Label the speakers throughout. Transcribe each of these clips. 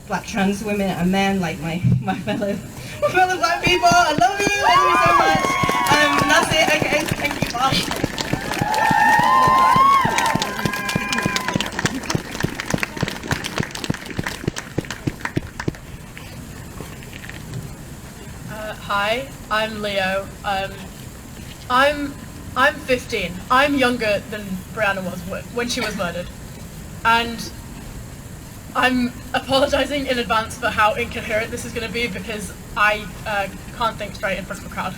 Speaker 1: black trans women and men, like my fellow black people. I love you so much. And that's it. Okay, thank you. Bye.
Speaker 2: Hi, I'm Leo. I'm 15. I'm younger than Brianna was when she was murdered, and I'm apologising in advance for how incoherent this is going to be because I can't think straight in front of a crowd.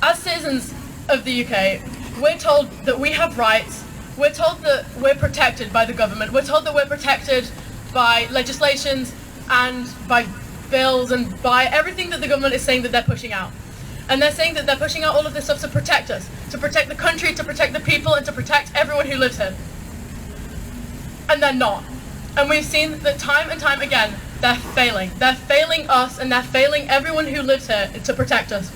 Speaker 2: As citizens of the UK, we're told that we have rights. We're told that we're protected by the government. We're told that we're protected by legislations and by bills and by everything that the government is saying that they're pushing out. And they're saying that they're pushing out all of this stuff to protect us, to protect the country, to protect the people, and to protect everyone who lives here. And they're not. And we've seen that time and time again, they're failing. They're failing us, and they're failing everyone who lives here to protect us.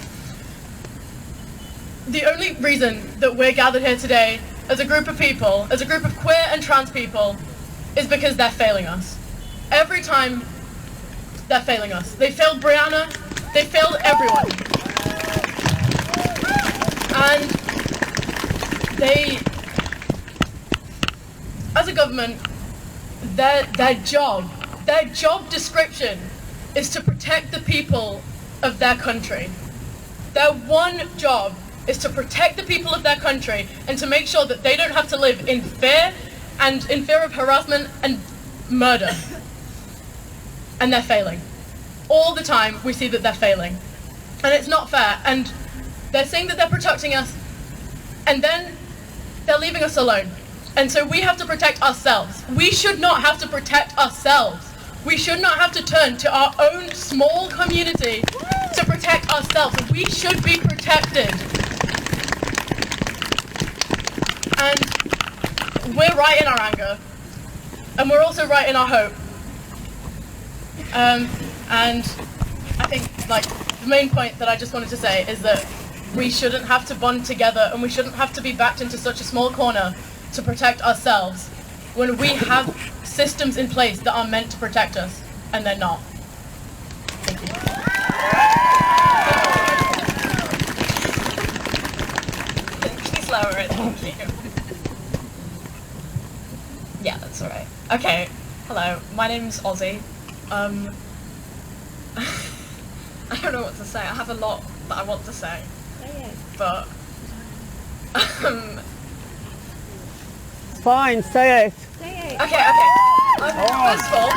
Speaker 2: The only reason that we're gathered here today as a group of people, as a group of queer and trans people, is because they're failing us. Every time, they're failing us. They failed Brianna, they failed everyone. And they, as a government, their job description is to protect the people of their country. Their one job is to protect the people of their country and to make sure that they don't have to live in fear and in fear of harassment and murder. And they're failing. All the time we see that they're failing. And it's not fair. And they're saying that they're protecting us, and then they're leaving us alone. And so we have to protect ourselves. We should not have to protect ourselves. We should not have to turn to our own small community to protect ourselves. We should be protected. And we're right in our anger, and we're also right in our hope. And I think, like, the main point that I just wanted to say is that we shouldn't have to bond together, and we shouldn't have to be backed into such a small corner to protect ourselves when we have systems in place that are meant to protect us, and they're not. Thank you.
Speaker 3: Please lower it. Thank you. Yeah, that's alright. Okay, hello, my name's Ozzy. I don't know what to say. I have a lot that I want to say. But,
Speaker 4: It's fine, say it.
Speaker 3: okay. First of all,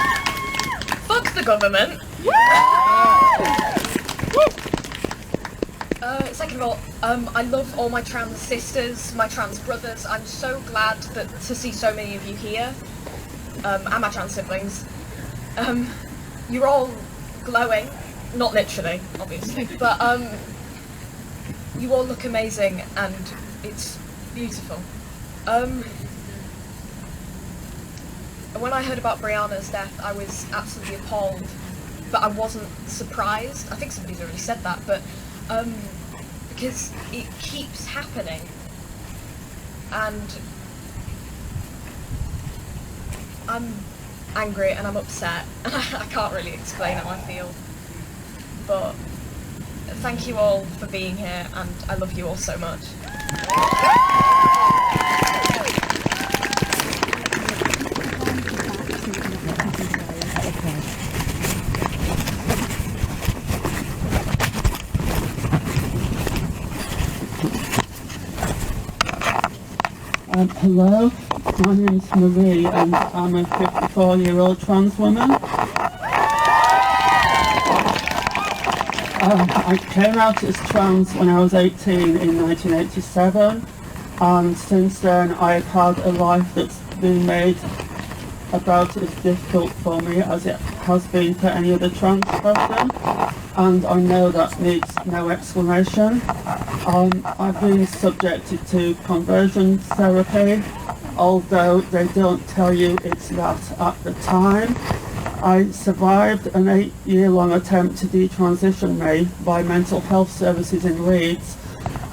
Speaker 3: fuck the government. Second of all, I love all my trans sisters, my trans brothers. I'm so glad to see so many of you here, and my trans siblings. You're all glowing, not literally, obviously, but you all look amazing, and it's beautiful. When I heard about Brianna's death, I was absolutely appalled, but I wasn't surprised. I think somebody's already said that, but because it keeps happening, and I'm angry and I'm upset, and I can't really explain how I feel, but thank you all for being here, and I love you all so much.
Speaker 4: Hello, my name's Marie and I'm a 54-year-old trans woman. I came out as trans when I was 18 in 1987, and since then I've had a life that's been made about as difficult for me as it has been for any other trans person, and I know that needs no explanation. I've been subjected to conversion therapy, although they don't tell you it's that at the time. I survived an 8-year-long attempt to detransition me by mental health services in Leeds,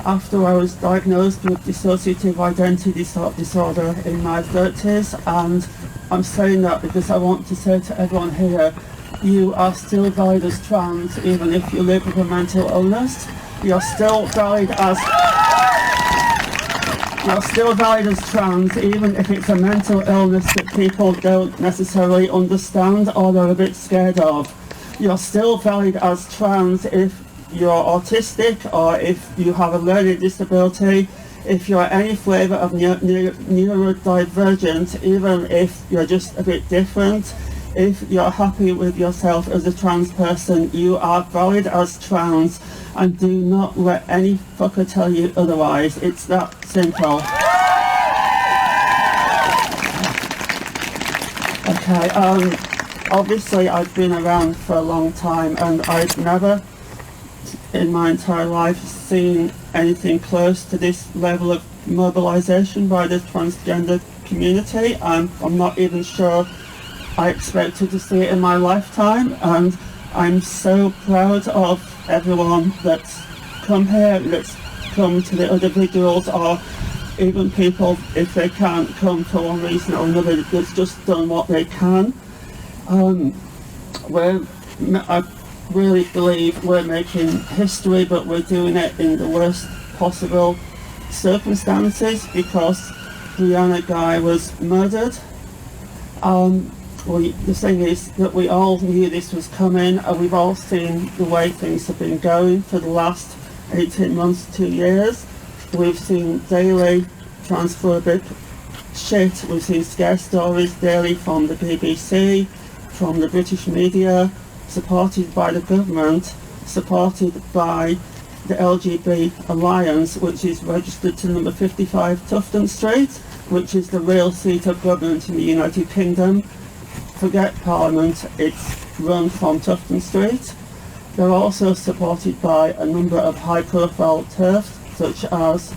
Speaker 4: after I was diagnosed with dissociative identity disorder in my 30s, and I'm saying that because I want to say to everyone here, you are still valid as trans even if you live with a mental illness. You're still valid as trans even if it's a mental illness that people don't necessarily understand or they're a bit scared of. You're still valid as trans if you're autistic or if you have a learning disability, if you're any flavour of neurodivergent, even if you're just a bit different. If you're happy with yourself as a trans person, you are valid as trans, and do not let any fucker tell you otherwise. It's that simple. Okay, obviously I've been around for a long time, and I've never in my entire life seen anything close to this level of mobilisation by the transgender community. I'm not even sure I expected to see it in my lifetime, and I'm so proud of everyone that's come here, that's come to the other vigils, or even people, if they can't come for one reason or another, that's just done what they can. I really believe we're making history, but we're doing it in the worst possible circumstances because Brianna Ghey was murdered. The thing is that we all knew this was coming, and we've all seen the way things have been going for the last 18 months, 2 years. We've seen daily transphobic shit, we've seen scare stories daily from the BBC, from the British media, supported by the government, supported by the LGBT Alliance, which is registered to number 55 Tufton Street, which is the real seat of government in the United Kingdom. Forget Parliament, it's run from Tufton Street. They're also supported by a number of high-profile TERFs, such as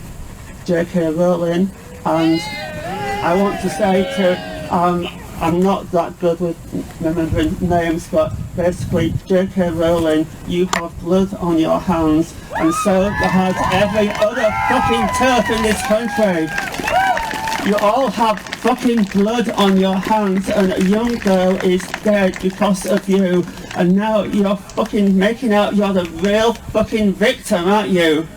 Speaker 4: J.K. Rowling, and I want to say to, I'm not that good with remembering names, but basically J.K. Rowling, you have blood on your hands, and so has every other fucking TERF in this country. You all have fucking blood on your hands, and a young girl is dead because of you, and now you're fucking making out you're the real fucking victim, aren't you?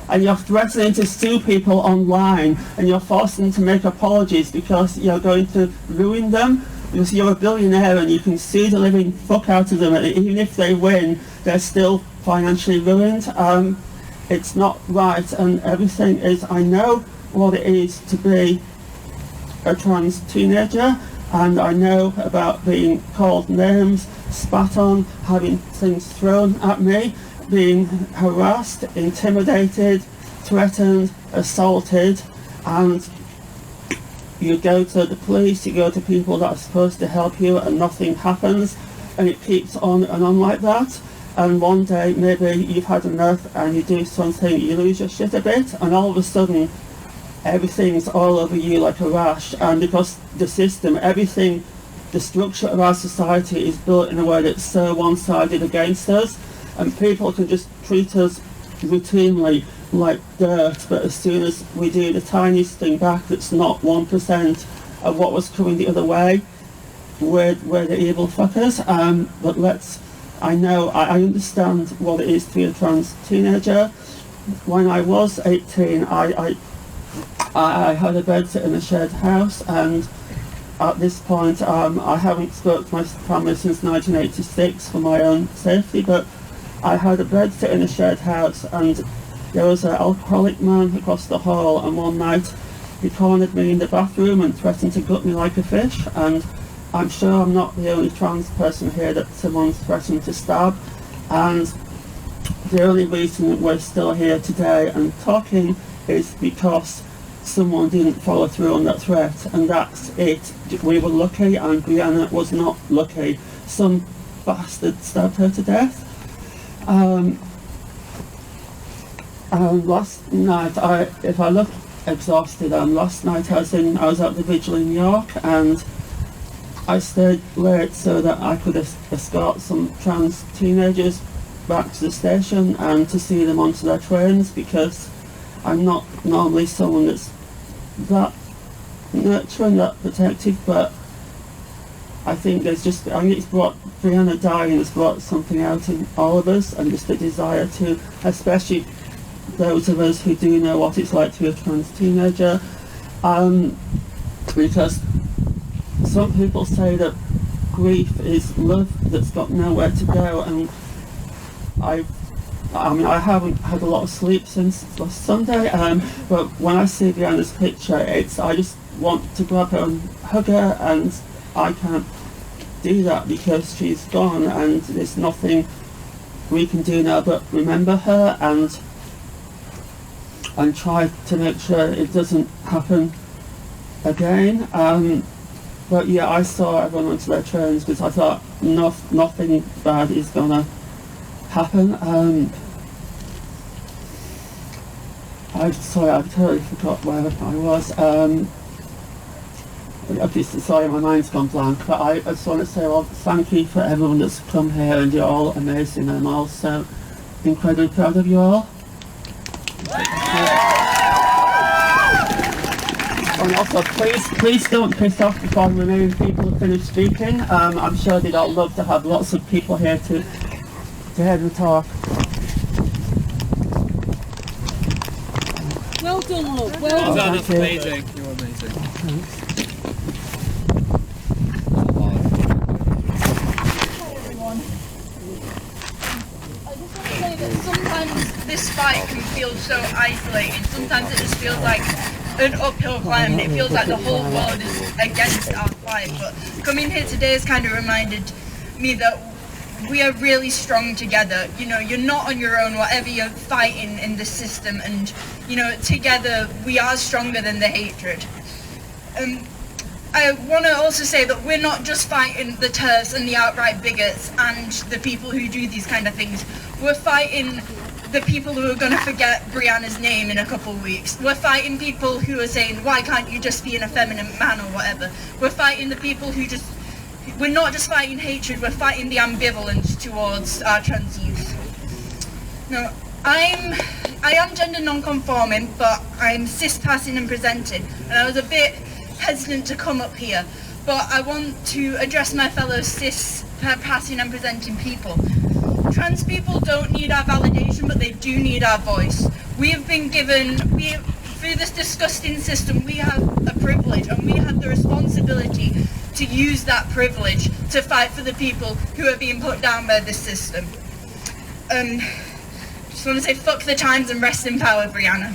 Speaker 4: And you're threatening to sue people online, and you're forcing them to make apologies because you're going to ruin them, because you're a billionaire and you can sue the living fuck out of them, and even if they win, they're still financially ruined. It's not right, and everything is, I know what it is to be a trans teenager, and I know about being called names, spat on, having things thrown at me, being harassed, intimidated, threatened, assaulted, and you go to the police, you go to people that are supposed to help you, and nothing happens, and it keeps on and on like that. And one day maybe you've had enough and you do something, you lose your shit a bit, and all of a sudden everything's all over you like a rash. And because the system, everything, the structure of our society is built in a way that's so one-sided against us, and people can just treat us routinely like dirt, but as soon as we do the tiniest thing back that's not 1% of what was coming the other way, we're the evil fuckers. But I understand what it is to be a trans teenager. When I was 18, I had a bed sit in a shared house, and at this point I haven't spoken to my family since 1986 for my own safety, but I had a bed sit in a shared house, and there was an alcoholic man across the hall, and one night he cornered me in the bathroom and threatened to gut me like a fish. And I'm sure I'm not the only trans person here that someone's threatened to stab, and the only reason we're still here today and talking is because someone didn't follow through on that threat, and that's it. We were lucky, and Brianna was not lucky. Some bastard stabbed her to death. Last night, if I look exhausted, last night I was at the Vigil in York, and I stayed late so that I could escort some trans teenagers back to the station and to see them onto their trains, because I'm not normally someone that's that nurturing, that protective, but I think it's brought, Brianna dying has brought something out in all of us, and just a desire to, especially those of us who do know what it's like to be a trans teenager, because some people say that grief is love that's got nowhere to go, and I mean, I haven't had a lot of sleep since last Sunday, but when I see Brianna's picture, I just want to grab her and hug her, and I can't do that because she's gone, and there's nothing we can do now but remember her and try to make sure it doesn't happen again. But yeah, I saw everyone onto their trains because I thought nothing bad is gonna happen. I'm sorry, I totally forgot where I was. Sorry, my mind's gone blank, but I just want to say, well, thank you for everyone that's come here, and you're all amazing, and I'm also incredibly proud of you all. And also, please don't piss off before the remaining people have finished speaking. I'm sure they'd all love to have lots of people here to hear them talk.
Speaker 5: Well done, love. Well done.
Speaker 6: That's amazing. You're amazing.
Speaker 4: Thanks.
Speaker 1: Sometimes this fight can feel so isolated. Sometimes it just feels like an uphill climb. It feels like the whole world is against our fight. But coming here today has kind of reminded me that we are really strong together. You know, you're not on your own, whatever you're fighting in the system, and you know, together we are stronger than the hatred. I want to also say that we're not just fighting the TERFs and the outright bigots and the people who do these kind of things. We're fighting the people who are going to forget Brianna's name in a couple of weeks. We're fighting people who are saying, why can't you just be an effeminate man or whatever. We're fighting the people who just... We're not just fighting hatred, we're fighting the ambivalence towards our trans youth. Now, I am gender non-conforming, but I'm cis-passing and presenting, and I was a bit hesitant to come up here, but I want to address my fellow cis-passing and presenting people. Trans people don't need our validation, but they do need our voice. We have been given, through this disgusting system, we have a privilege, and we have the responsibility to use that privilege to fight for the people who are being put down by this system. Just want to say fuck the times and rest in power, Brianna.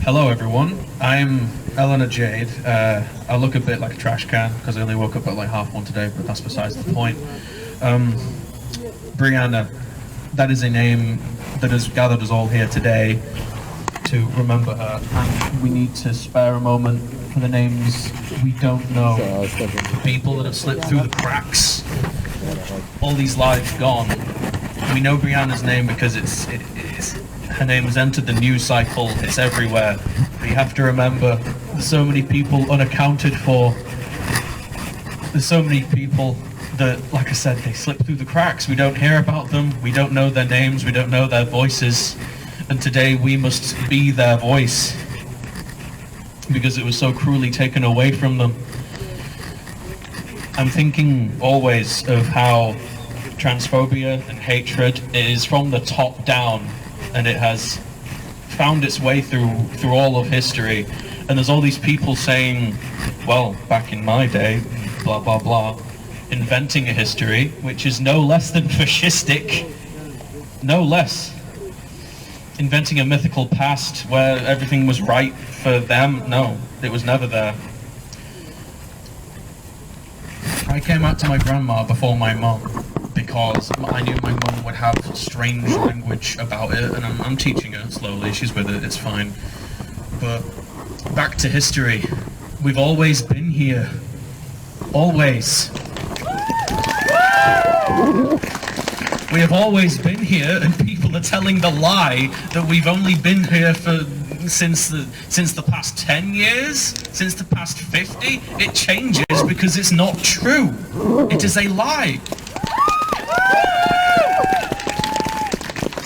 Speaker 6: Hello everyone, I'm Eleanor Jade. I look a bit like a trash can because I only woke up at like 1:30 today, but that's besides the point. Brianna, that is a name that has gathered us all here today to remember her, and we need to spare a moment for the names we don't know, the people that have slipped through the cracks, all these lives gone. We know Brianna's name because her name has entered the news cycle, it's everywhere. But you have to remember, there's so many people unaccounted for. There's so many people that, like I said, they slip through the cracks. We don't hear about them, we don't know their names, we don't know their voices. And today we must be their voice, because it was so cruelly taken away from them. I'm thinking always of how transphobia and hatred is from the top down, and it has found its way through all of history. And there's all these people saying, well, back in my day, blah blah blah, inventing a history which is no less than fascistic, no less. Inventing a mythical past where everything was right for them. No, it was never there. I came out to my grandma before my mum because I knew my mum would have strange language about it, and I'm teaching her slowly, she's with it, it's fine. But back to history. We've always been here. Always. We have always been here, and people are telling the lie that we've only been here for changing since the past 10 years, since the past 50. It changes because it's not true. It is a lie.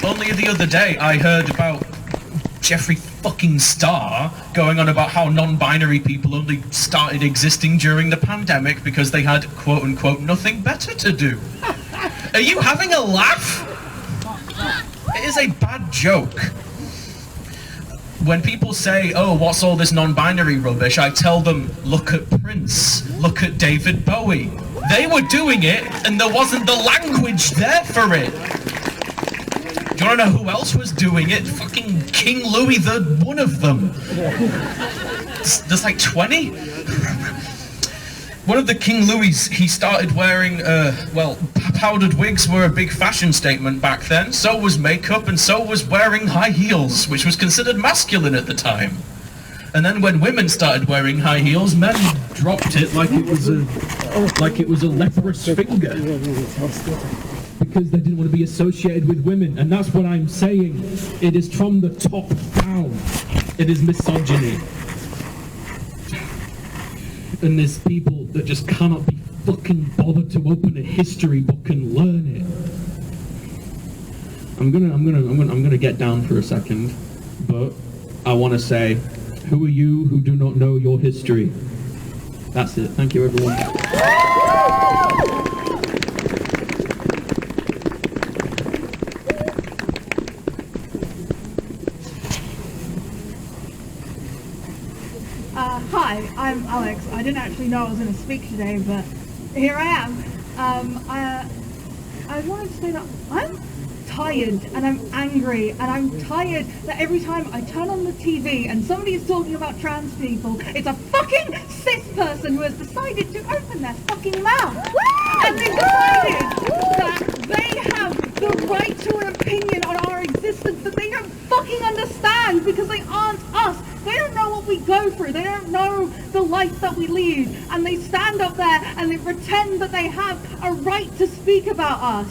Speaker 6: Only the other day I heard about Jeffree fucking Star going on about how non-binary people only started existing during the pandemic because they had quote-unquote nothing better to do. Are you having a laugh? It is a bad joke. When people say, oh, what's all this non-binary rubbish, I tell them, look at Prince, look at David Bowie. They were doing it and there wasn't the language there for it. Do you want to know who else was doing it? Fucking King Louis, one of them. There's like 20? One of the King Louis, he started wearing, powdered wigs were a big fashion statement back then. So was makeup, and so was wearing high heels, which was considered masculine at the time. And then when women started wearing high heels, men dropped it like it was a leprous finger. Because they didn't want to be associated with women, and that's what I'm saying. It is from the top down. It is misogyny. And there's people that just cannot be fucking bothered to open a history book and learn it. I'm gonna get down for a second, but I want to say, who are you who do not know your history? That's it. Thank you, everyone.
Speaker 7: Hi, I'm Alex. I didn't actually know I was going to speak today, but here I am. I wanted to say that I'm tired and I'm angry and I'm tired that every time I turn on the TV and somebody is talking about trans people, it's a fucking cis person who has decided to open their fucking mouth. And they've decided that they have the right to an opinion on our existence that they don't fucking understand because they aren't us. They don't know what we go through. They don't know the life that we lead. And they stand up there and they pretend that they have a right to speak about us.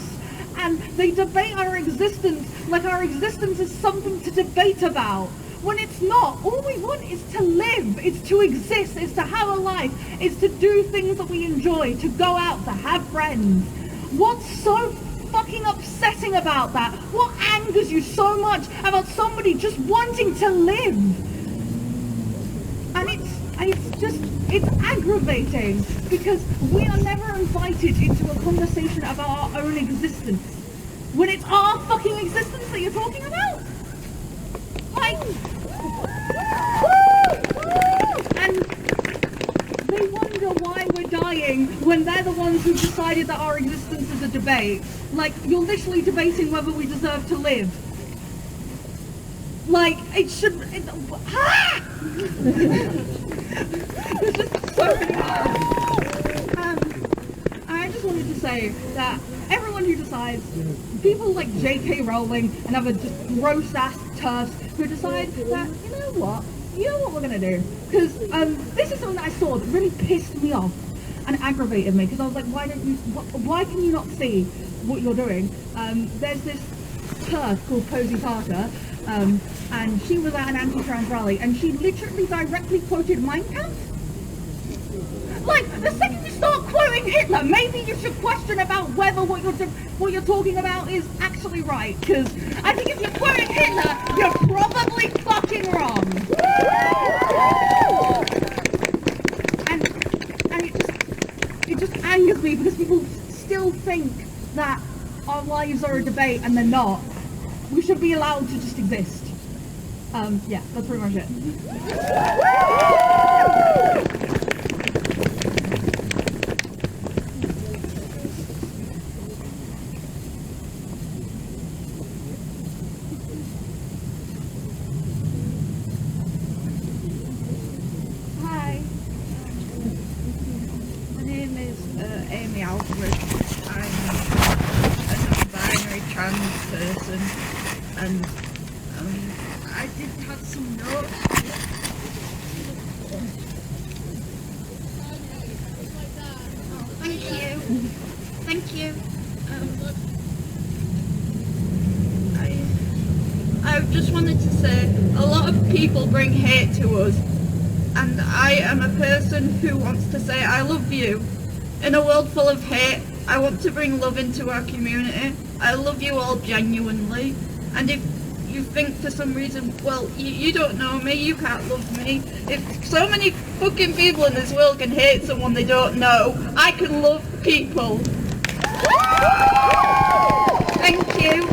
Speaker 7: And they debate our existence like our existence is something to debate about. When it's not. All we want is to live. It's to exist. It's to have a life. It's to do things that we enjoy. To go out. To have friends. What's so fucking upsetting about that? What angers you so much about somebody just wanting to live? And it's aggravating because we are never invited into a conversation about our own existence when it's our fucking existence that you're talking about. Like, and they wonder why we're dying when they're the ones who've decided that our existence is a debate. Like, you're literally debating whether we deserve to live. Like, it should... There's just so many I just wanted to say that everyone who decides, people like J.K. Rowling and other just gross-ass turfs who decide that, you know what we're going to do? Because this is something that I saw that really pissed me off and aggravated me, because I was like, why can you not see what you're doing? There's this turf called Posey Parker, and she was at an anti-trans rally, and she literally directly quoted Mein Kampf. Like, the second you start quoting Hitler, maybe you should question about whether what you're talking about is actually right, because I think if you're quoting Hitler, you're probably fucking wrong. And it just angers me, because people still think that our lives are a debate, and they're not. We should be allowed to just exist. Yeah, that's pretty much it. Hi. My name is Amy Alfred. I'm a non-binary trans person, and I did have some notes. Thank you.
Speaker 8: just wanted to say, a lot of people bring hate to us, and I am a person who wants to say I love you. In a world full of hate, I want to bring love into our community. I love you all genuinely, and if you think for some reason, well, you don't know me, you can't love me. If so many fucking people in this world can hate someone they don't know, I can love people. Thank you.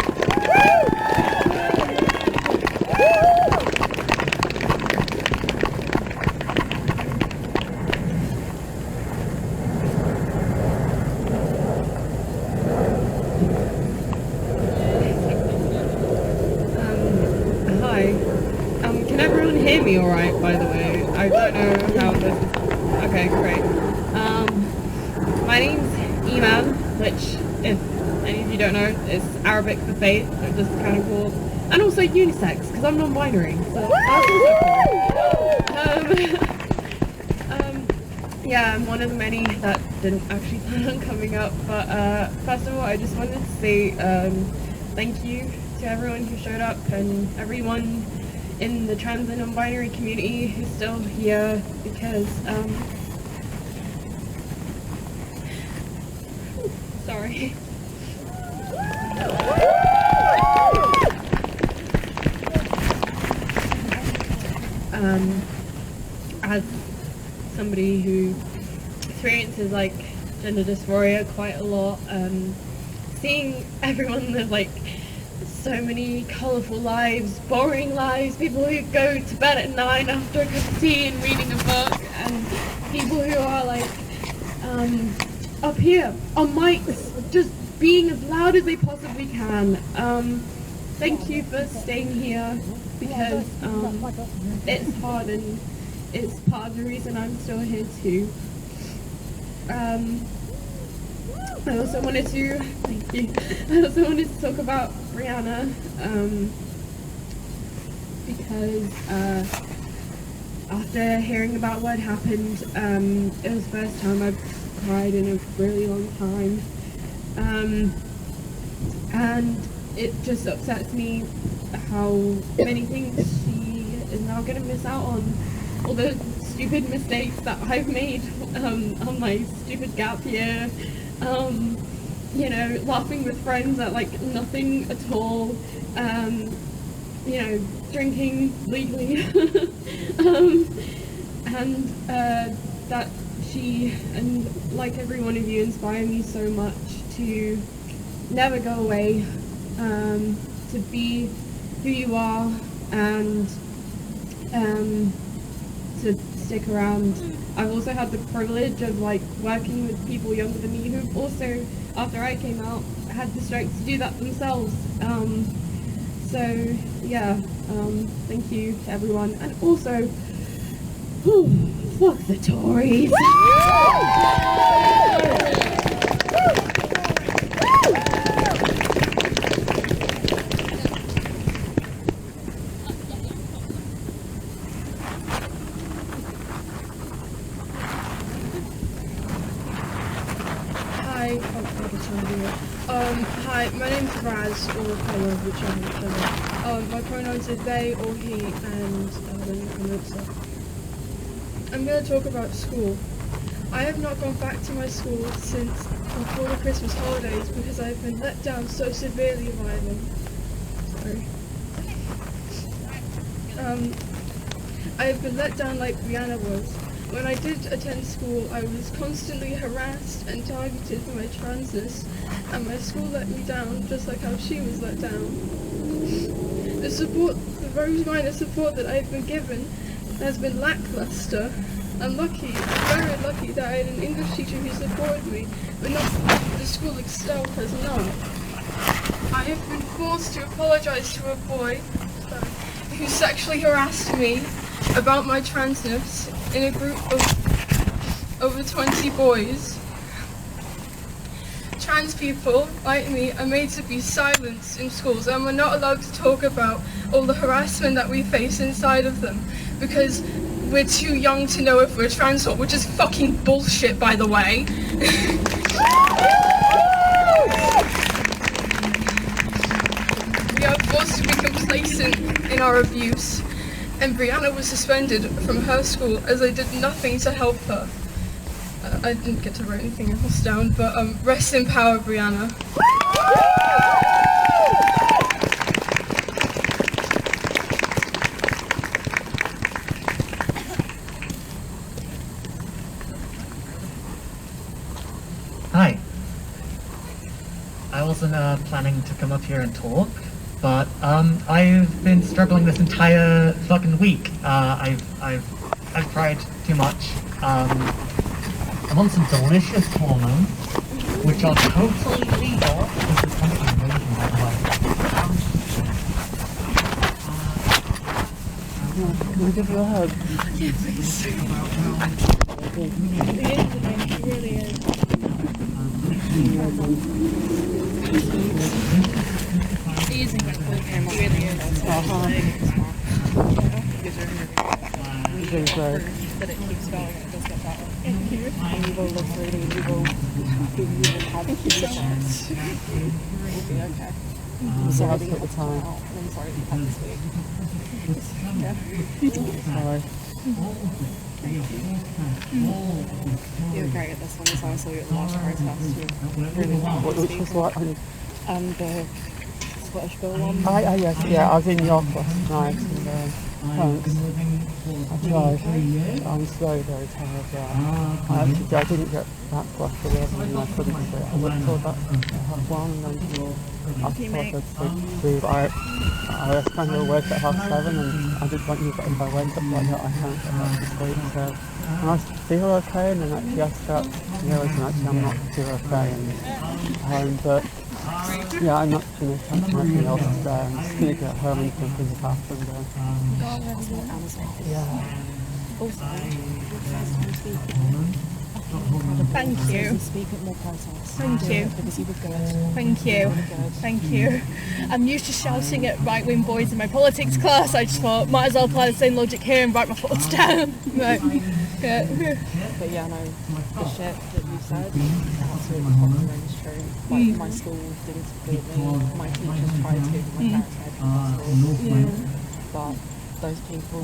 Speaker 9: Hi. Can everyone hear me all right, by the way? I don't know how this is... Okay, great. My name's Iman, which, if any of you don't know, is Arabic for faith, which is kind of cool. And also unisex, because I'm non-binary, so that's also cool. Yeah, I'm one of the many that didn't actually plan on coming up, but first of all, I just wanted to say thank you to everyone who showed up and everyone in the trans and non-binary community who's still here, because sorry. As somebody who experiences like gender dysphoria quite a lot, seeing everyone live like so many colourful lives, boring lives, people who go to bed at 9 after a cup of tea and reading a book, and people who are like up here on mics just being as loud as they possibly can. Thank you for staying here, because it's hard and it's part of the reason I'm still here too. I also wanted to, thank you, I also wanted to talk about Brianna, because after hearing about what happened, it was the first time I've cried in a really long time, and it just upsets me how many things she is now going to miss out on. All the stupid mistakes that I've made on my stupid gap year, you know, laughing with friends at like nothing at all, you know, drinking legally, and that she and like every one of you inspire me so much to never go away, to be who you are, and to stick around. I've also had the privilege of like working with people younger than me who also, after I came out, had the strength to do that themselves. So yeah, thank you to everyone, and also, fuck the Tories.
Speaker 2: Hi, my name's Raz, or Color, whichever. My pronouns are they or he, and the new comments are. I'm going to talk about school. I have not gone back to my school since before the Christmas holidays because I've been let down so severely by them. Sorry. I have been let down like Brianna was. When I did attend school, I was constantly harassed and targeted for my transness, and my school let me down just like how she was let down. The very minor support that I've been given has been lackluster. I'm lucky, very lucky, that I had an English teacher who supported me, but not the school itself has none. I have been forced to apologise to a boy who sexually harassed me about my transness in a group of over 20 boys. Trans people, like me, are made to be silenced in schools, and we're not allowed to talk about all the harassment that we face inside of them because we're too young to know if we're trans or, which is fucking bullshit, by the way. We have us to be complacent in our abuse, and Brianna was suspended from her school as they did nothing to help her. I didn't get to write anything else down, but rest in power, Brianna.
Speaker 10: Hi. I wasn't planning to come up here and talk, but I've been struggling this entire fucking week. I've tried too much. I'm on some delicious hormones, which are totally legal. This is kind of amazing, by the way.
Speaker 4: Can I give you a hug?
Speaker 2: Yeah, please. It really is. He is incredible. He really is.
Speaker 4: You're doing great.
Speaker 2: But it keeps going and it does get better.
Speaker 9: Evil looks really evil. Thank you so much. We'll be okay.
Speaker 4: I'm sorry at the time.
Speaker 9: I'm sorry you had this week.
Speaker 4: Sorry.
Speaker 9: You were great at this one, so I saw you at the last protest. You really wanted to
Speaker 4: Which
Speaker 9: speak.
Speaker 4: was what?
Speaker 9: The Scottish Bill one.
Speaker 4: Yes, yeah, I was in York last night, and thanks. I tried. I was very, very tired, yeah. I didn't get back to after 11 and I couldn't sleep. I looked till about half 1 and then after I could sleep. I kind of awake at half 7 and I just want you, if I wake up like that, I can't get back to sleep. So, and I feel okay, and then actually I start realising actually I'm not too okay. But yeah, I'm not going to touch anything else today. I'm just going to get home and jump in the bathroom then. Yeah.
Speaker 8: Thank you.
Speaker 9: Speak at more protests.
Speaker 8: Thank you.
Speaker 9: Because he was good.
Speaker 8: Thank you. Thank you. I'm used to shouting at right-wing boys in my politics class. I just thought, might as well apply the same logic here and write my thoughts down. Right. Yeah.
Speaker 9: But yeah, no, the shit that you said, absolutely popular and true. Like, my school didn't support me, my teachers tried to, my parents tried to possible. But those people,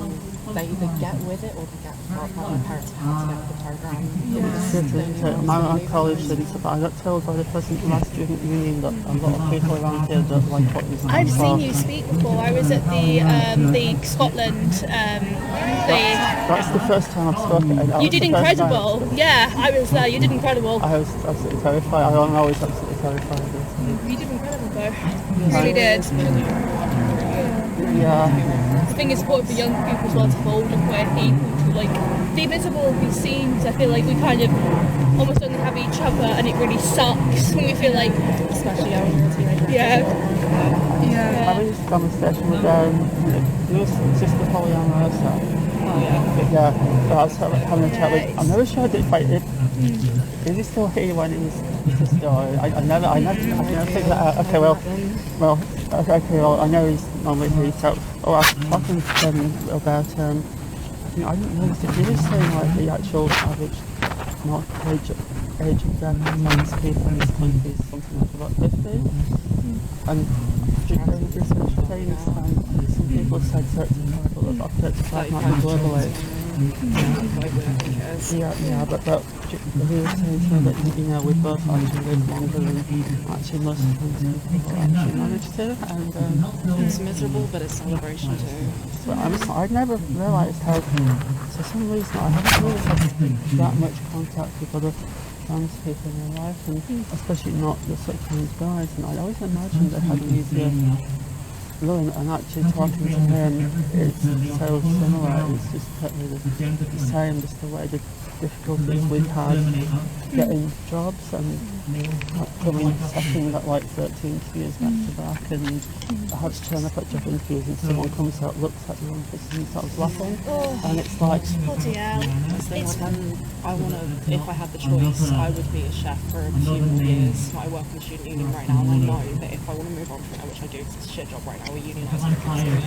Speaker 9: they either get with it or they get fucked. Like, my parents had to get with the program.
Speaker 4: My college didn't support. I got told by the president of my student union that a lot of people around here don't like what you're
Speaker 8: I've seen you speak before. I was at the Scotland,
Speaker 4: That's the first time I've spoken.
Speaker 8: You did incredible. Yeah, I was there. You did incredible.
Speaker 4: I was absolutely terrified. I'm always absolutely terrified.
Speaker 8: You did incredible though. You really did.
Speaker 4: Yeah.
Speaker 8: The thing is important for young people as well to hold and queer people to like be visible and be seen, because I feel like we kind of almost only have each other and it really sucks when we feel like,
Speaker 9: especially young teenagers.
Speaker 8: Yeah.
Speaker 4: Having this conversation with your sister Pollyanna.
Speaker 9: Oh yeah.
Speaker 4: Yeah, I was having a chat with. I'm never sure if is he still here when he's still. I never figured that out. Okay, well, I know he's normally here. So, I was talking to him about. I didn't notice if he was saying like the actual average age of death amongst people in this country is something like about 50. And some people said 35, but about 35 might be global age. Yeah, but he was saying to me that, we both actually live longer than actually most people actually manage to. And
Speaker 9: it's miserable, but it's celebration too.
Speaker 4: So I'd never realised how, for some reason, I haven't really had that much contact with other trans people in their life, and especially not the such trans guys. And I always imagined they had an easier run, and actually talking to him, it's so similar. It's just totally the same, just the way the difficulties we've had getting jobs and coming second at like 13 interviews back to back, and I had to turn up at job interviews and someone comes out, looks at you and starts laughing, and it's like,
Speaker 8: bloody hell.
Speaker 9: If I had the choice, I would be a chef for a few more years. I work in the student union right now, and I know that if I want to move on from it, which I do, because it's a shit job right now, we're unionised,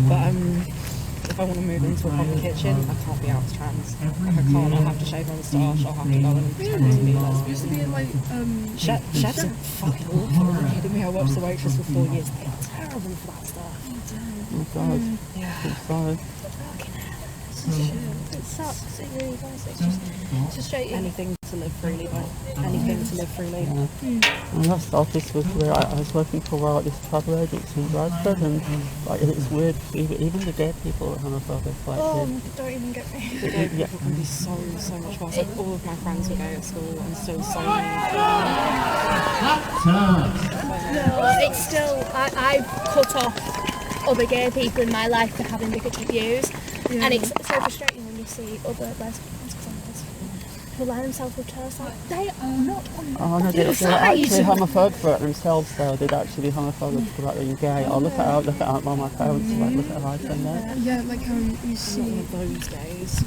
Speaker 9: but if I want to move into a proper kitchen, I can't be out as trans. Like, I can't, I'll have to shave my moustache, I'll have to go in and pretend to be lesbian.
Speaker 5: Used to be in like,
Speaker 9: Chefs are fucking awful. Are you kidding me? I watched The Waitress for 4 years. They are terrible for that stuff.
Speaker 4: Oh God.
Speaker 9: Yeah.
Speaker 4: I'm sorry.
Speaker 11: It sucks, it really does. It's frustrating.
Speaker 9: Anything to live freely, though. Anything to live freely.
Speaker 4: Yeah. My last office was where I was working for a while at this travel agency in Bradford, and like it's weird. Even the gay people are homophobic. Like,
Speaker 11: Oh, don't even get me.
Speaker 9: The gay people can be so much worse. Like, all of my friends were gay at school, and still so many.
Speaker 11: No, it's still. I've cut off other gay people in my life for having bigotry views, and it's so frustrating when you see other lesbians, because I'm a lesbian, who line themselves with terms like they are not on the
Speaker 4: oh no, they're actually homophobic about themselves though. They'd actually be homophobic about being gay. Oh, look at how my parents like, look at how I turn there.
Speaker 5: yeah, like you see
Speaker 9: One of those days.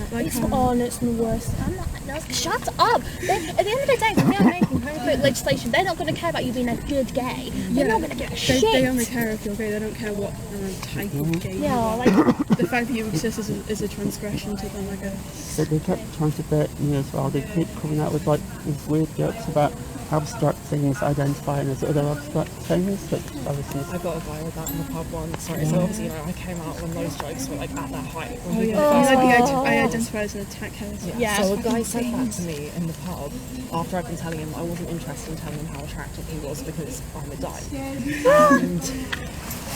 Speaker 11: It's on, it's the worst. I'm not like, no, shut up! At the end of the day, when they're making homophobic legislation, they're not going to care about you being a good gay. They're not going to give a shit.
Speaker 5: They only care if you're gay, they don't care what type of gay you are.
Speaker 11: like
Speaker 5: The fact that you exist is a transgression to them, I guess.
Speaker 4: So they kept trying to date me as well. They keep coming out with like these weird jokes about abstract things identifying as other abstract things, which obviously
Speaker 9: I got a guy with that in the pub once. Sorry, so obviously, you know, I came out when those jokes were like at their height.
Speaker 5: Oh yeah, I identify as an attack head.
Speaker 9: Yeah. So a guy said that to me in the pub after I'd been telling him I wasn't interested in telling him how attractive he was because I'm a dyke.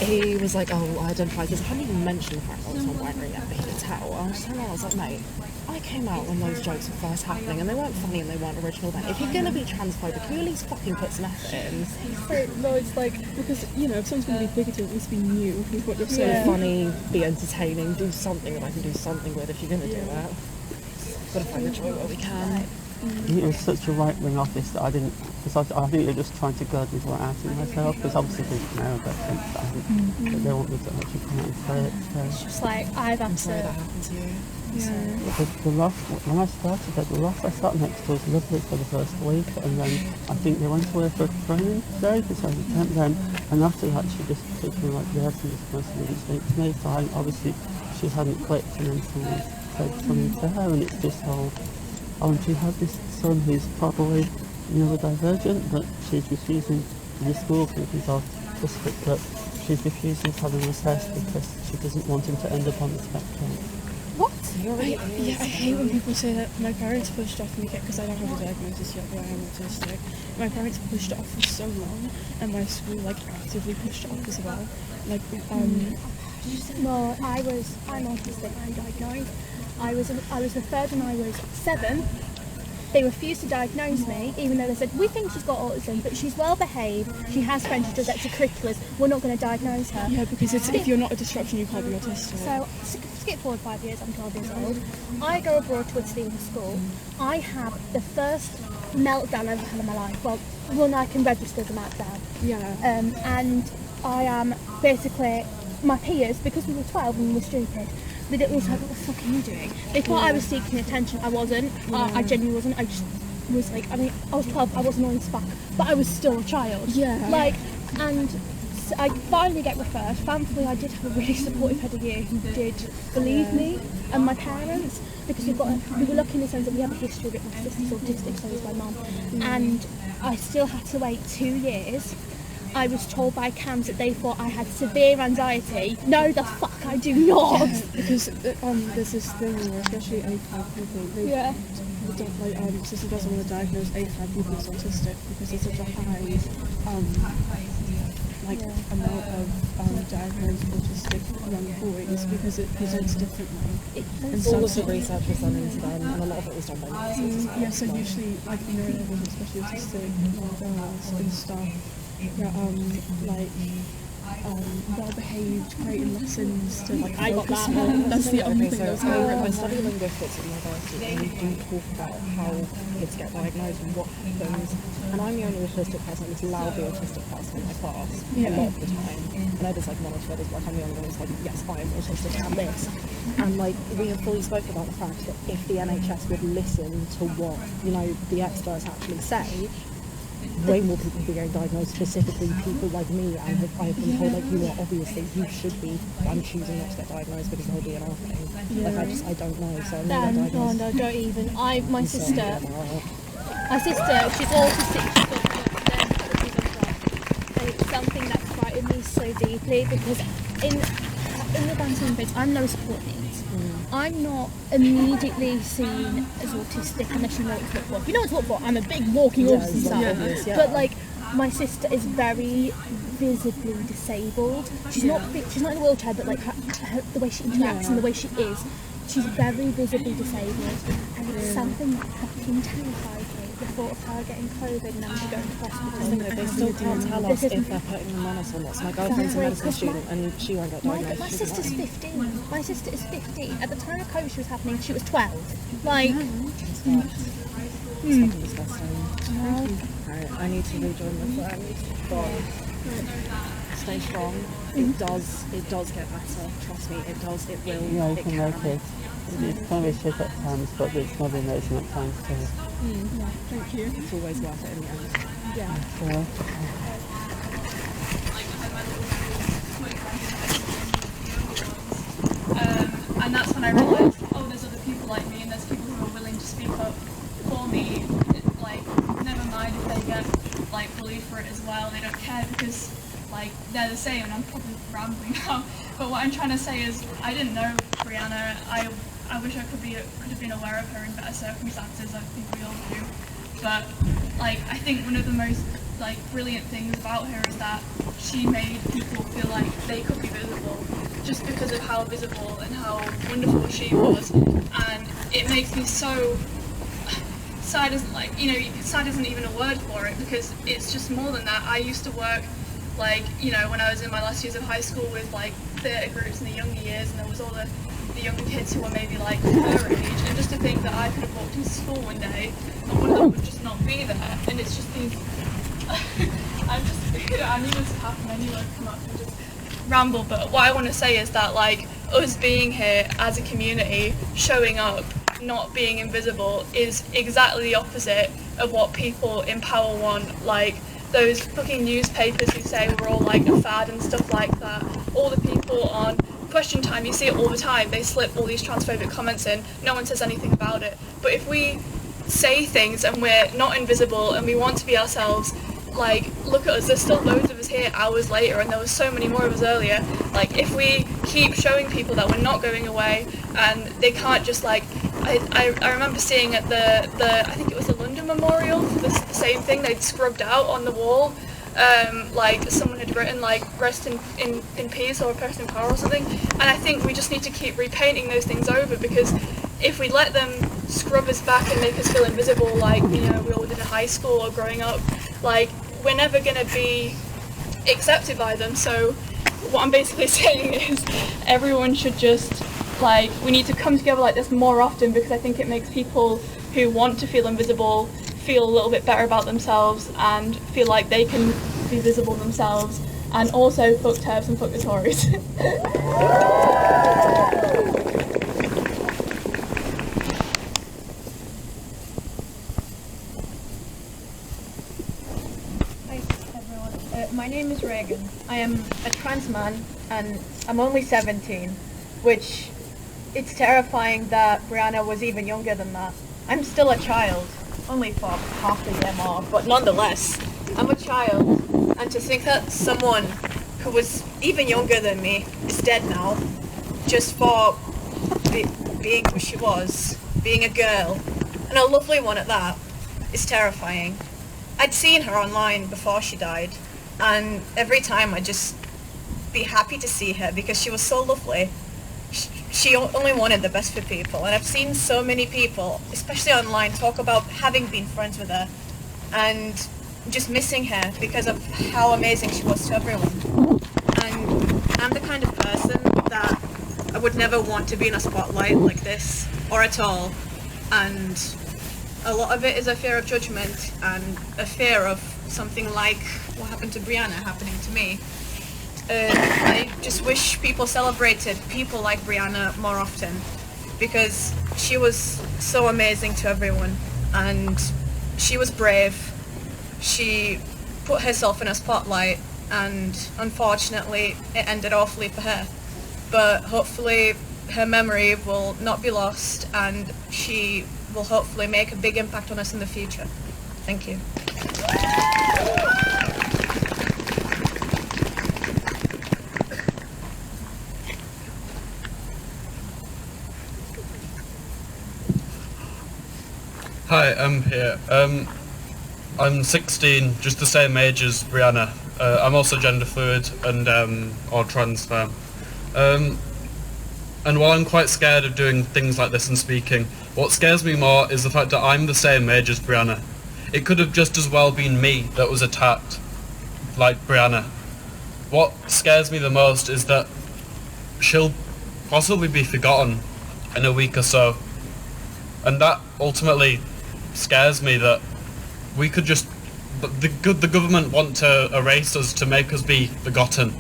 Speaker 9: And he was like, oh, I identify because I hadn't even mentioned the fact I was non-binary yet, but he could tell. I was just telling him, I was like, mate, I came out when those jokes were first happening and they weren't funny and they weren't original then. If you're going to be transphobic, can you at least fucking put some effort in?
Speaker 5: No, it's like, because, you know, if someone's going to be bigoted, at least be new with what you're
Speaker 9: Be
Speaker 5: saying.
Speaker 9: funny, be entertaining, do something that I can do something with if you're going to do that. Gotta find the joy where we can.
Speaker 4: it was such a right-wing office that I didn't, because I think they're just trying to guard me for outing myself, because obviously people know about things that I think that they want me to actually come out and say it.
Speaker 11: It's just like, I've had
Speaker 9: Sorry that
Speaker 11: to.
Speaker 9: happened to you.
Speaker 4: The loft, when I started there, the loft I sat next to was lovely for the first week, and then I think they went away for a training day, because I was a temp then, and after that she just took me like this and just mostly didn't speak to me, so obviously she hadn't clicked, and then someone said something to her, and it's this whole, and she had this son who's probably neurodivergent, but she's refusing to be school because of just that she's refusing to have him assessed because she doesn't want him to end up on the spectrum.
Speaker 5: What? I hate when people say that. My parents pushed off me because I don't have a diagnosis yet, but I am autistic. My parents pushed it off for so long, and my school actively pushed it off as well.
Speaker 11: No, I'm autistic, I'm diagnosed. I was the third when I was 7. They refused to diagnose me, even though they said, we think she's got autism, but she's well behaved, she has friends, she does extracurriculars, we're not going to diagnose her.
Speaker 5: Yeah, because if you're not a disruption, you can't be autistic.
Speaker 11: So, skip forward 5 years, I'm 12 years old. I go abroad to Italy with school. I have the first meltdown I've ever had in my life. Well, one I can register as a meltdown.
Speaker 5: Yeah.
Speaker 11: And I am basically, my peers, because we were 12 and we were stupid, they was like, what the fuck are you doing? They thought I was seeking attention. I wasn't. I genuinely wasn't. I just was like, I mean, I was 12, I was annoying as fuck, but I was still a child.
Speaker 5: Yeah.
Speaker 11: And so I finally get referred. Thankfully, I did have a really supportive head of year who did believe me and my parents, because we were lucky in the sense that we have a history of it. My sister's autistic, so is my mum. And I still had to wait 2 years. I was told by CAMS that they thought I had severe anxiety. No, the fuck, I do not.
Speaker 5: Yeah, because there's this thing where, especially AFAB people, sister doesn't want to diagnose AFAB people as autistic because it's such a high amount of diagnosed autistic young boys because it presents differently.
Speaker 9: All of the research was done into them, and a lot of it was done by nurses as well.
Speaker 5: Yeah, so usually neurodivergent, especially autistic girls and stuff. Well-behaved, great in lessons to
Speaker 11: I got
Speaker 5: focus
Speaker 11: that.
Speaker 5: on. That's the only thing that was
Speaker 9: I study linguistics at university, and we do talk about how kids get diagnosed and what happens. And I'm the only autistic person, this loudly autistic person in my class a lot of the time. I know there's one or two others, but I'm the only one who's like, yes, I am autistic and this. And we have fully spoken about the fact that if the NHS would listen to what the experts actually say,
Speaker 12: way more people will be getting diagnosed, specifically people like me, and I've been told, like, you are obviously, you should be, I'm choosing not to get diagnosed because there'll be an R thing. Like, I don't know, so I'm not
Speaker 11: No,
Speaker 12: diagnosed.
Speaker 11: no, don't even. My sister, she's autistic, she's got and it's something that frightened me so deeply because in the grand scheme of things, I'm low support needs. I'm not immediately seen as autistic unless you know what to look for. If you know what to look for, I'm a big walking autism child. But like, my sister is very visibly disabled. She's not in a wheelchair, but like the way she interacts and the way she is, she's very visibly disabled, and it's something that fucking terrifies me. The thought of her getting COVID and having to go into hospital.
Speaker 12: They still can't tell us if they're putting them on us or not. So my girlfriend's a medicine student and she won't get diagnosed.
Speaker 11: My sister's 15. My sister is 15. At the time of COVID was happening, she was 12. Like,
Speaker 12: It's fucking disgusting. Right, I need to rejoin my friend, but stay strong. It does get better. Trust me, it does. It will.
Speaker 4: Yeah, you can make it. It's kind of a shit at times, but it's not amazing at times too.
Speaker 12: Yeah, thank you. It's always worth it in the end. Yeah.
Speaker 1: And that's when I realised, oh, there's other people like me, and there's people who are willing to speak up for me. Like, never mind if they get like bullied for it as well. They don't care because like they're the same. And I'm probably rambling now, but what I'm trying to say is, I didn't know Brianna. I wish I could have been aware of her in better circumstances. I think we all do. But like, I think one of the most like brilliant things about her is that she made people feel like they could be visible just because of how visible and how wonderful she was. And it makes me so sad. Isn't like, you know, sad isn't even a word for it, because it's just more than that. I used to work like, you know, when I was in my last years of high school with like theatre groups in the younger years, and there was all the younger kids who were maybe like her age, and just to think that I could have walked into school one day and one of them would just not be there, and it's just these I'm just, I knew this would happen anyway, come up and just ramble. But what I want to say is that like, us being here as a community, showing up, not being invisible, is exactly the opposite of what people in power want. Like those fucking newspapers who say we're all like a fad and stuff like that, all the people on Question Time, you see it all the time, they slip all these transphobic comments in, no one says anything about it. But if we say things and we're not invisible and we want to be ourselves, like, look at us, there's still loads of us here hours later, and there was so many more of us earlier. Like, if we keep showing people that we're not going away, and they can't just like, I remember seeing at the I think it was the London Memorial, the same thing, they'd scrubbed out on the wall, like someone had written like rest in peace or a person in power or something. And I think we just need to keep repainting those things over, because if we let them scrub us back and make us feel invisible, like, you know, we all did in high school or growing up, like, we're never going to be accepted by them. So what I'm basically saying is everyone should just, like, we need to come together like this more often, because I think it makes people who want to feel invisible feel a little bit better about themselves and feel like they can be visible themselves. And also, fuck TERFs and fuck the Tories.
Speaker 3: My name is Reagan. I am a trans man and I'm only 17, which it's terrifying that Brianna was even younger than that. I'm still a child, only for half a year more, but nonetheless, I'm a child, and to think that someone who was even younger than me is dead now, just for being who she was, being a girl, and a lovely one at that, is terrifying. I'd seen her online before she died, and every time I'd just be happy to see her because she was so lovely. She only wanted the best for people, and I've seen so many people, especially online, talk about having been friends with her and just missing her because of how amazing she was to everyone. And I'm the kind of person that I would never want to be in a spotlight like this, or at all. And a lot of it is a fear of judgment and a fear of something like what happened to Brianna happening to me. I just wish people celebrated people like Brianna more often, because she was so amazing to everyone, and she was brave, she put herself in a spotlight, and unfortunately it ended awfully for her. But hopefully her memory will not be lost, and she will hopefully make a big impact on us in the future. Thank you.
Speaker 13: Hi, I'm here. I'm 16, just the same age as Brianna. I'm also gender fluid and or trans femme. And while I'm quite scared of doing things like this and speaking, what scares me more is the fact that I'm the same age as Brianna. It could have just as well been me that was attacked, like Brianna. What scares me the most is that she'll possibly be forgotten in a week or so. And that ultimately scares me, that we could just, the government want to erase us to make us be forgotten.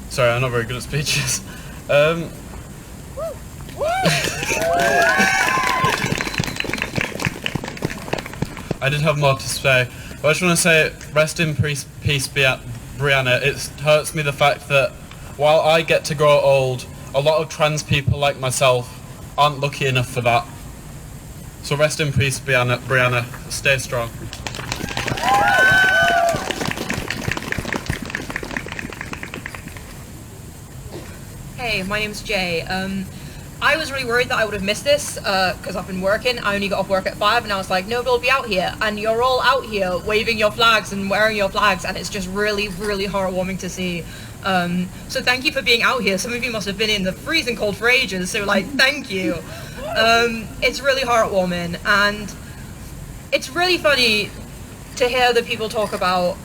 Speaker 13: Sorry, I'm not very good at speeches. I did have more to say, but I just want to say, rest in peace, Brianna. It hurts me the fact that while I get to grow old, a lot of trans people like myself aren't lucky enough for that. So rest in peace, Brianna. Stay strong.
Speaker 3: Hey, my name's Jay. I was really worried that I would have missed this because I've been working. I only got off work at 5 and I was like, nobody will be out here. And you're all out here waving your flags and wearing your flags, and it's just really, really heartwarming to see. So thank you for being out here. Some of you must have been in the freezing cold for ages, so like, thank you. It's really heartwarming, and it's really funny to hear the people talk about,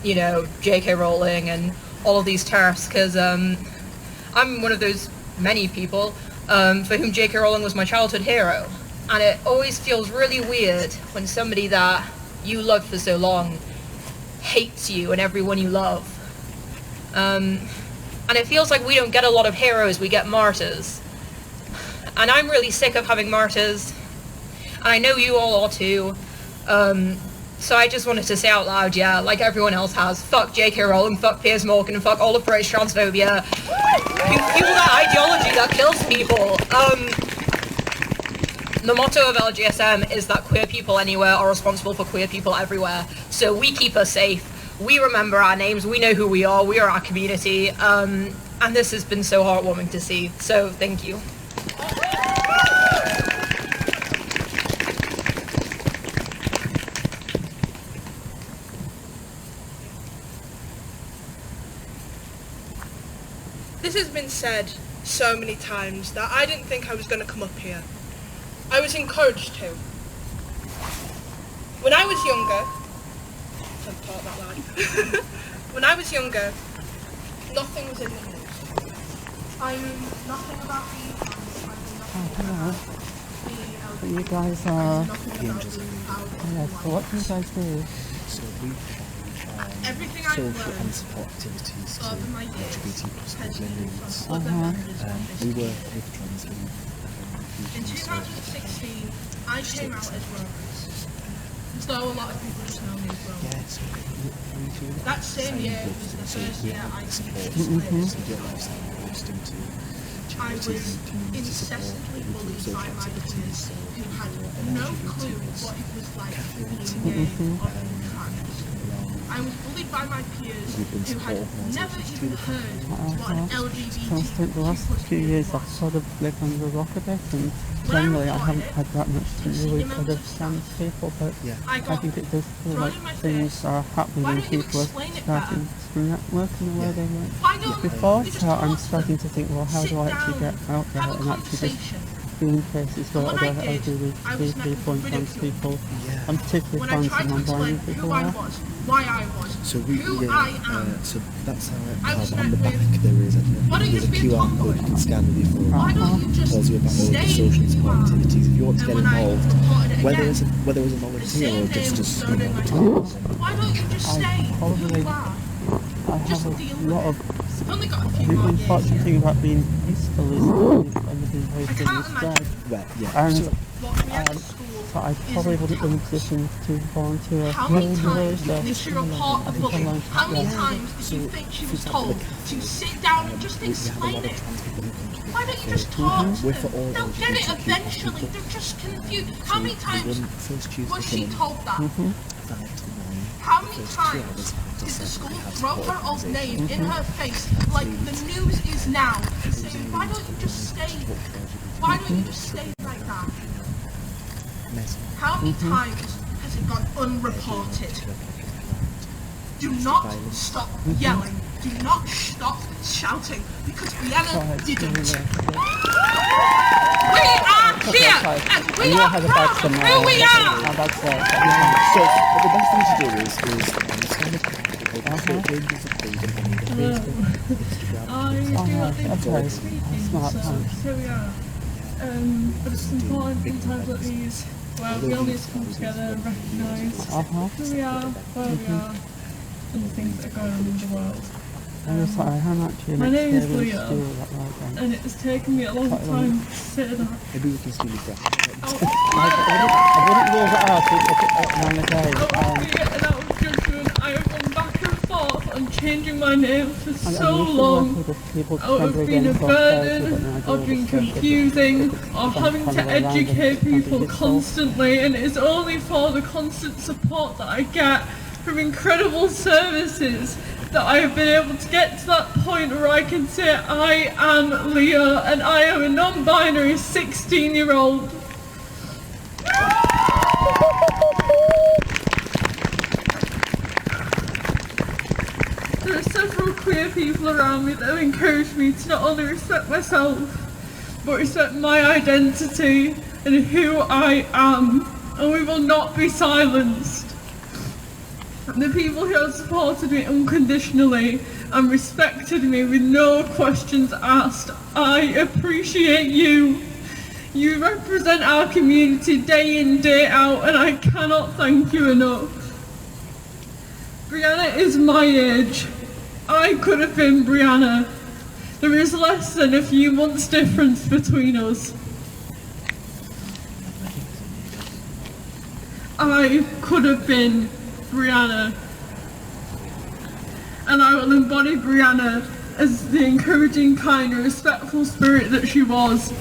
Speaker 3: you know, J.K. Rowling and all of these TERFs, because I'm one of those many people for whom J.K. Rowling was my childhood hero, and it always feels really weird when somebody that you loved for so long hates you and everyone you love. And it feels like we don't get a lot of heroes, we get martyrs. And I'm really sick of having martyrs, and I know you all are too. So I just wanted to say out loud, yeah, like everyone else has, fuck J.K. Rowling, fuck Piers Morgan, and fuck all of British transphobia. People that ideology that kills people. The motto of LGSM is that queer people anywhere are responsible for queer people everywhere. So we keep us safe. We remember our names, we know who we are our community, and this has been so heartwarming to see, so thank you.
Speaker 2: This has been said so many times that I didn't think I was going to come up here. I was encouraged to. When I was younger, don't talk that loud. When I was younger, nothing was in the news. I knew nothing about
Speaker 4: Hello. So you guys are... Yeah, so what do you guys do?
Speaker 14: So we
Speaker 2: everything
Speaker 14: social
Speaker 2: I've learned
Speaker 14: and support activities to
Speaker 2: over my years
Speaker 14: LGBT plus people in Leeds.
Speaker 2: we
Speaker 14: work with trans
Speaker 2: in 2016, I came out as Romans. So a lot of people just know me as Romans.
Speaker 14: Yeah, so we do
Speaker 2: that same year was the first year I
Speaker 14: support
Speaker 2: finished
Speaker 14: to get lifestyle post into
Speaker 2: I was incessantly bullied by my peers who had no clue what it was like being gay or being trans. I was bullied by my peers who had never even heard what an LGBT
Speaker 4: Constant the last few years I've sort of lived under a rock a bit, and generally I haven't had that much to do with other trans people, but I think it does feel like things are happening and people are starting to network in a way they weren't before, so I'm starting to think, well, how do I actually get out there and actually just be in places where other LGBT people and trans people, and particularly trans and non-binary people are.
Speaker 2: Why I was,
Speaker 14: so
Speaker 2: who I am.
Speaker 14: So that's how on the back there is a QR code you can scan with your phone. Tells you about all the social support activities. If you want to get involved, whether as a volunteer or just
Speaker 2: why don't you just stay?
Speaker 4: I have a lot of... The unfortunate thing about being peaceful is when you've been very spread.
Speaker 14: Right, yeah.
Speaker 4: And So I probably wouldn't be in a position to volunteer.
Speaker 2: How many times
Speaker 4: Thursday.
Speaker 2: did she report the bully? How many times did you think she was told to sit down and just explain it? Why don't you just talk to them? They'll get it eventually. They're just confused. How many times was she told that? How many times did the school throw her old name in her face like the news is now, saying, why don't you just stay? Why don't you just stay like that? How many times has it gone unreported? Do not stop yelling. Do not stop shouting, because Brianna didn't. We are here, and we are proud of who we are!
Speaker 14: So, but the best thing to do is stand up and pages of things on Instagram.
Speaker 5: I do not think we're speaking, so here we are. But it's important in times like these, where we all need to come together and recognise who we are, where we are, and the things that are going on in the world. My name is Leah, and it's taken me a long time to sit that.
Speaker 14: Maybe we can see the
Speaker 4: I wouldn't rule it out at 9 a day.
Speaker 5: I won't be getting out of judgment. I have gone back and forth on changing my name for so long. Out of being a burden, of being confusing, of having to educate people constantly, and it's only for the constant support that I get from incredible services that I have been able to get to that point where I can say I am Leah and I am a non-binary 16-year-old. There are several queer people around me that have encouraged me to not only respect myself, but respect my identity and who I am, and we will not be silenced. The people who have supported me unconditionally and respected me with no questions asked, I appreciate you. You represent our community day in, day out, and I cannot thank you enough. Brianna is my age. I could have been Brianna. There is less than a few months difference between us. I could have been Brianna, and I will embody Brianna as the encouraging, kind and respectful spirit that she was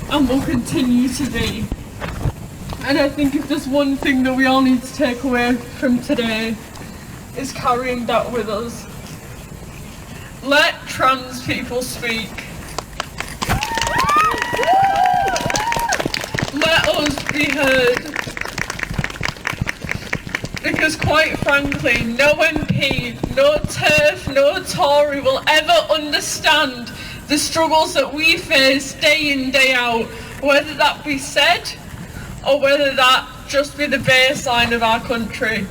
Speaker 5: and will continue to be. And I think if there's one thing that we all need to take away from today, is carrying that with us. Let trans people speak. Let us be heard. Because quite frankly, no MP, no TERF, no Tory will ever understand the struggles that we face day in, day out, whether that be said or whether that just be the baseline of our country.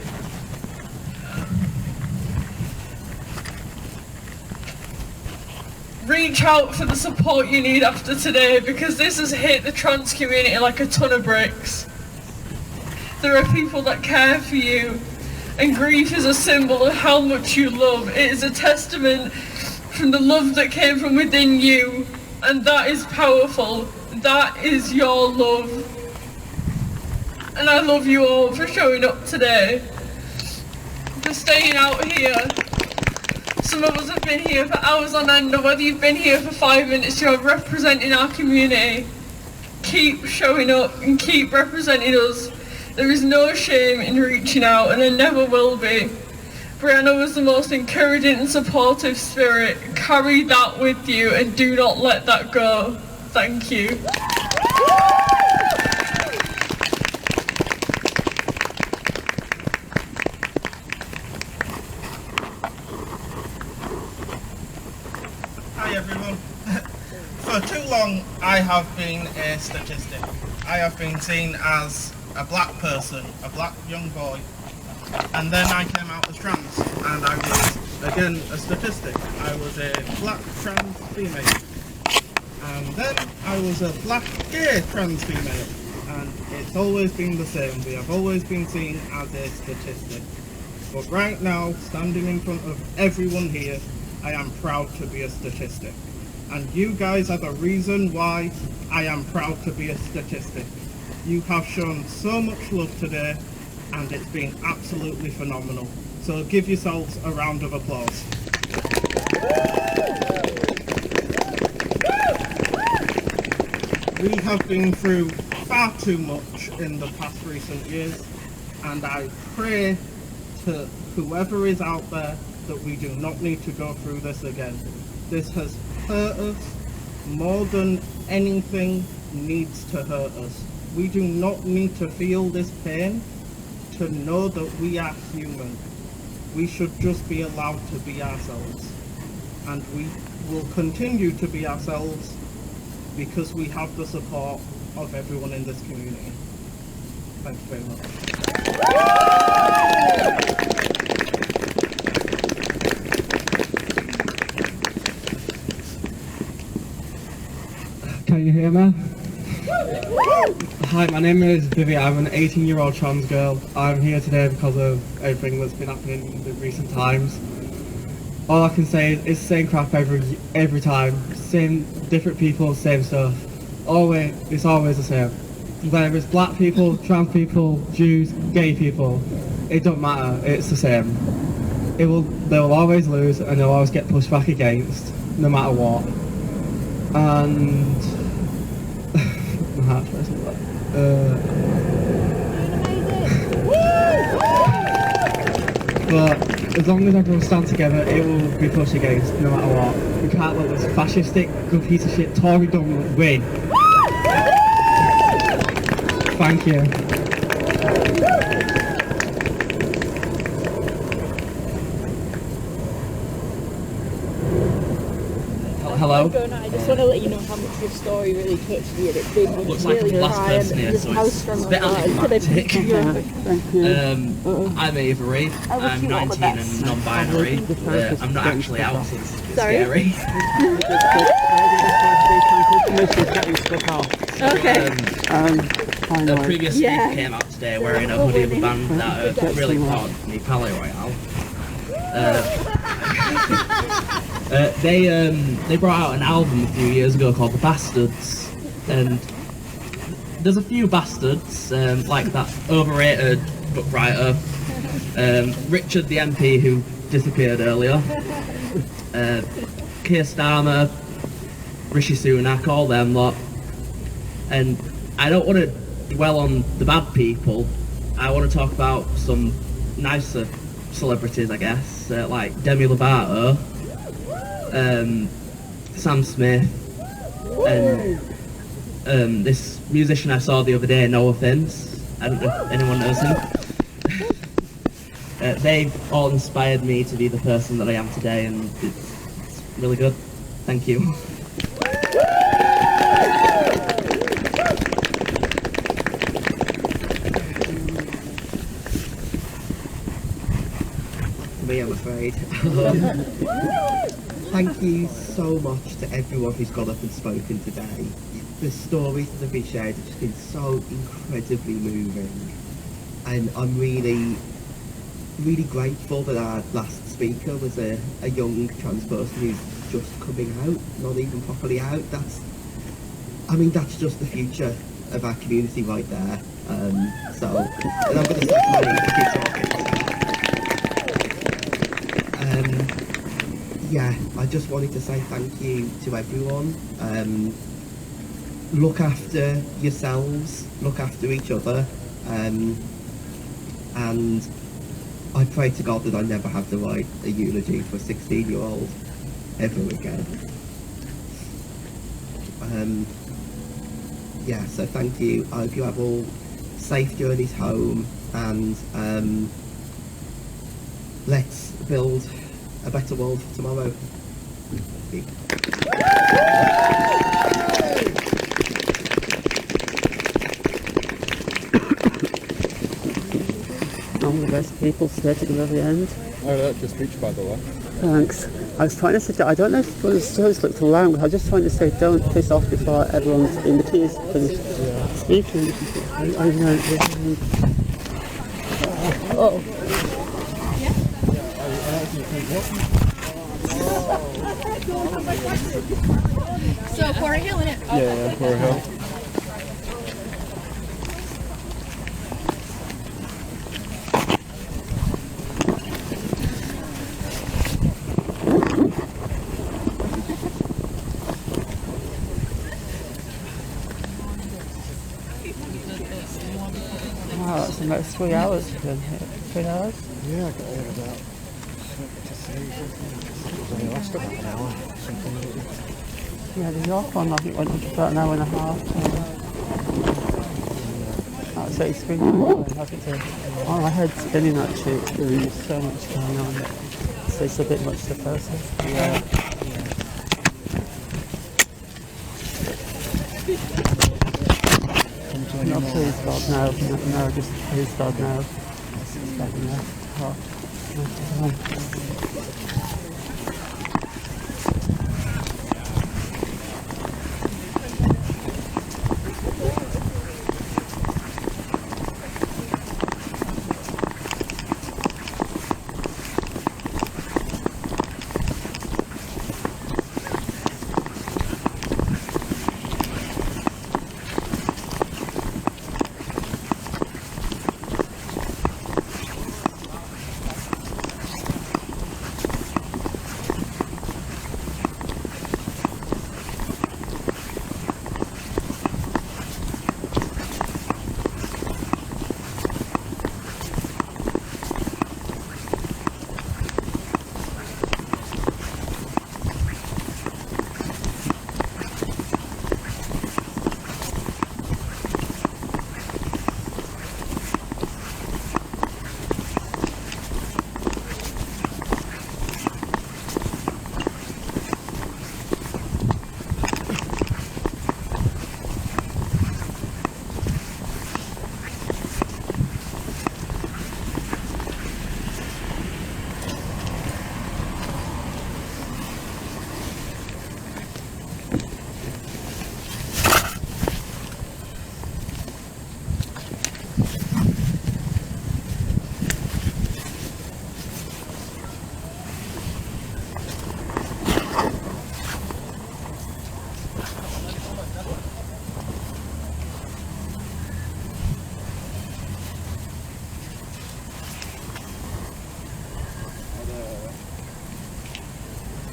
Speaker 5: Reach out for the support you need after today, because this has hit the trans community like a ton of bricks. There are people that care for you, and grief is a symbol of how much you love. It is a testament from the love that came from within you, and that is powerful. That is your love. And I love you all for showing up today, for staying out here. Some of us have been here for hours on end, or whether you've been here for 5 minutes, you're representing our community. Keep showing up and keep representing us. There is no shame in reaching out, and there never will be. Brianna was the most encouraging and supportive spirit. Carry that with you and do not let that go. Thank you.
Speaker 15: Hi everyone. For too long I have been a statistic. I have been seen as a black person, a black young boy, and then I came out as trans, and I was again a statistic. I was a black trans female, and then I was a black gay trans female, and it's always been the same. We have always been seen as a statistic. But right now, standing in front of everyone here, I am proud to be a statistic. And you guys are the reason why I am proud to be a statistic. You have shown so much love today, and it's been absolutely phenomenal. So give yourselves a round of applause. We have been through far too much in the past recent years, and I pray to whoever is out there that we do not need to go through this again. This has hurt us more than anything needs to hurt us. We do not need to feel this pain to know that we are human. We should just be allowed to be ourselves, and we will continue to be ourselves because we have the support of everyone in this community. Thank you very much.
Speaker 16: Can you hear me? Hi, my name is Vivi. I'm an 18-year-old trans girl. I'm here today because of everything that's been happening in recent times. All I can say is same crap every time. Same different people, same stuff. It's always the same. Whether it's black people, trans people, Jews, gay people, it don't matter. It's the same. They will always lose, and they'll always get pushed back against, no matter what. And my heart's racing. But as long as everyone stands together, it will be pushed against, no matter what. We can't let this fascistic, good piece of shit Tory government win. Thank you. Hello?
Speaker 17: I just want to let you know how much your story really touched me, and it made me
Speaker 18: Looks
Speaker 17: really
Speaker 18: like I'm the last
Speaker 17: cry,
Speaker 18: person
Speaker 17: and
Speaker 18: here,
Speaker 17: just
Speaker 18: so
Speaker 17: how
Speaker 18: it's
Speaker 17: strong
Speaker 18: a bit
Speaker 17: I was.
Speaker 18: anticlimactic. I'm Avery,
Speaker 17: I wish
Speaker 18: I'm
Speaker 17: you all the
Speaker 18: 19
Speaker 17: best.
Speaker 18: and non-binary. I'm not actually out, so it's
Speaker 17: Sorry?
Speaker 18: scary.
Speaker 17: Okay.
Speaker 18: A previous speaker came out today wearing a hoodie of a band that are really proud of me, Palais Royale. They brought out an album a few years ago called The Bastards, and there's a few bastards, like that overrated book writer, Richard the MP who disappeared earlier, Keir Starmer, Rishi Sunak, all them lot. And I don't want to dwell on the bad people. I want to talk about some nicer celebrities, I guess, like Demi Lovato, Sam Smith, and this musician I saw the other day, No Offense. I don't know if anyone knows him. They've all inspired me to be the person that I am today, and it's really good. Thank you.
Speaker 19: Me, I'm afraid. Thank you so much to everyone who's got up and spoken today. The stories that have been shared have just been so incredibly moving, and I'm really grateful that our last speaker was a young trans person who's just coming out, not even properly out. That's just the future of our community right there. And I'm going to stop my yeah, I just wanted to say thank you to everyone. Look after yourselves, look after each other, and I pray to God that I never have to write a eulogy for a 16-year-old ever again. Yeah, so thank you. I hope you have all safe journeys home, and let's build a better world for tomorrow. Thank you.
Speaker 4: All the best people stay to the very end.
Speaker 20: I like your speech, by the way.
Speaker 4: Thanks. I was trying to suggest, I don't know if the stories look too long, but I was just trying to say don't piss off before everyone's in the tears finished speaking. I know. Oh.
Speaker 11: So, Quarry Hill, innit?
Speaker 20: Yeah, Quarry Hill.
Speaker 4: Wow, that's almost 3 hours you've been here. 3 hours?
Speaker 14: Yeah, I got here about to say it was only last about an hour. Something.
Speaker 4: Yeah, the York one I think went on for about an hour and a half. So it's been hasn't it? Oh, my head's spinning actually. There's so much going on. So it's a bit much to process.
Speaker 14: Yeah.
Speaker 4: No, please God, no. No, just please God, no. It's bad enough.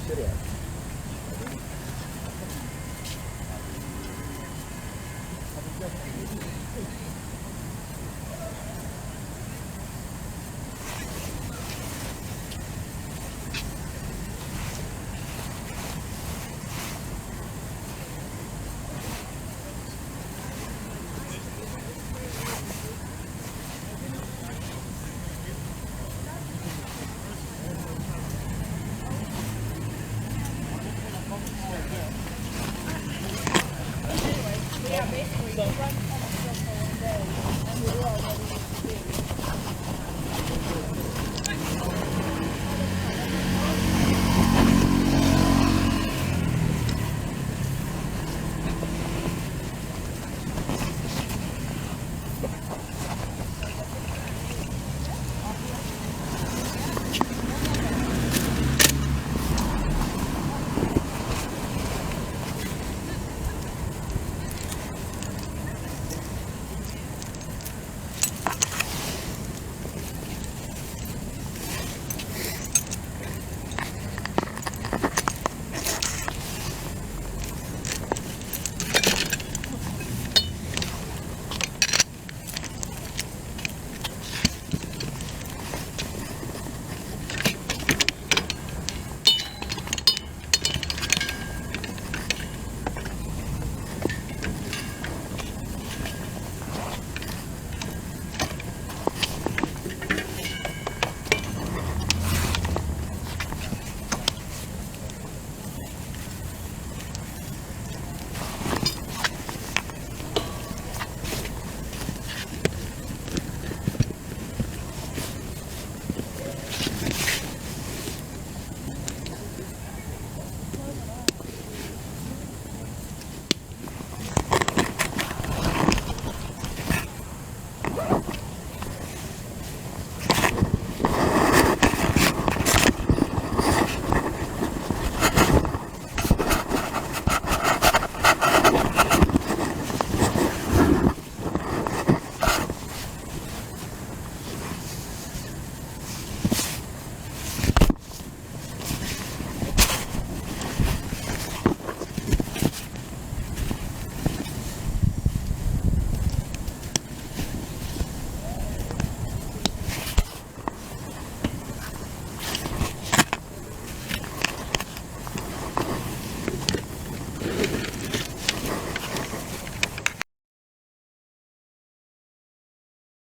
Speaker 14: Shit, yeah.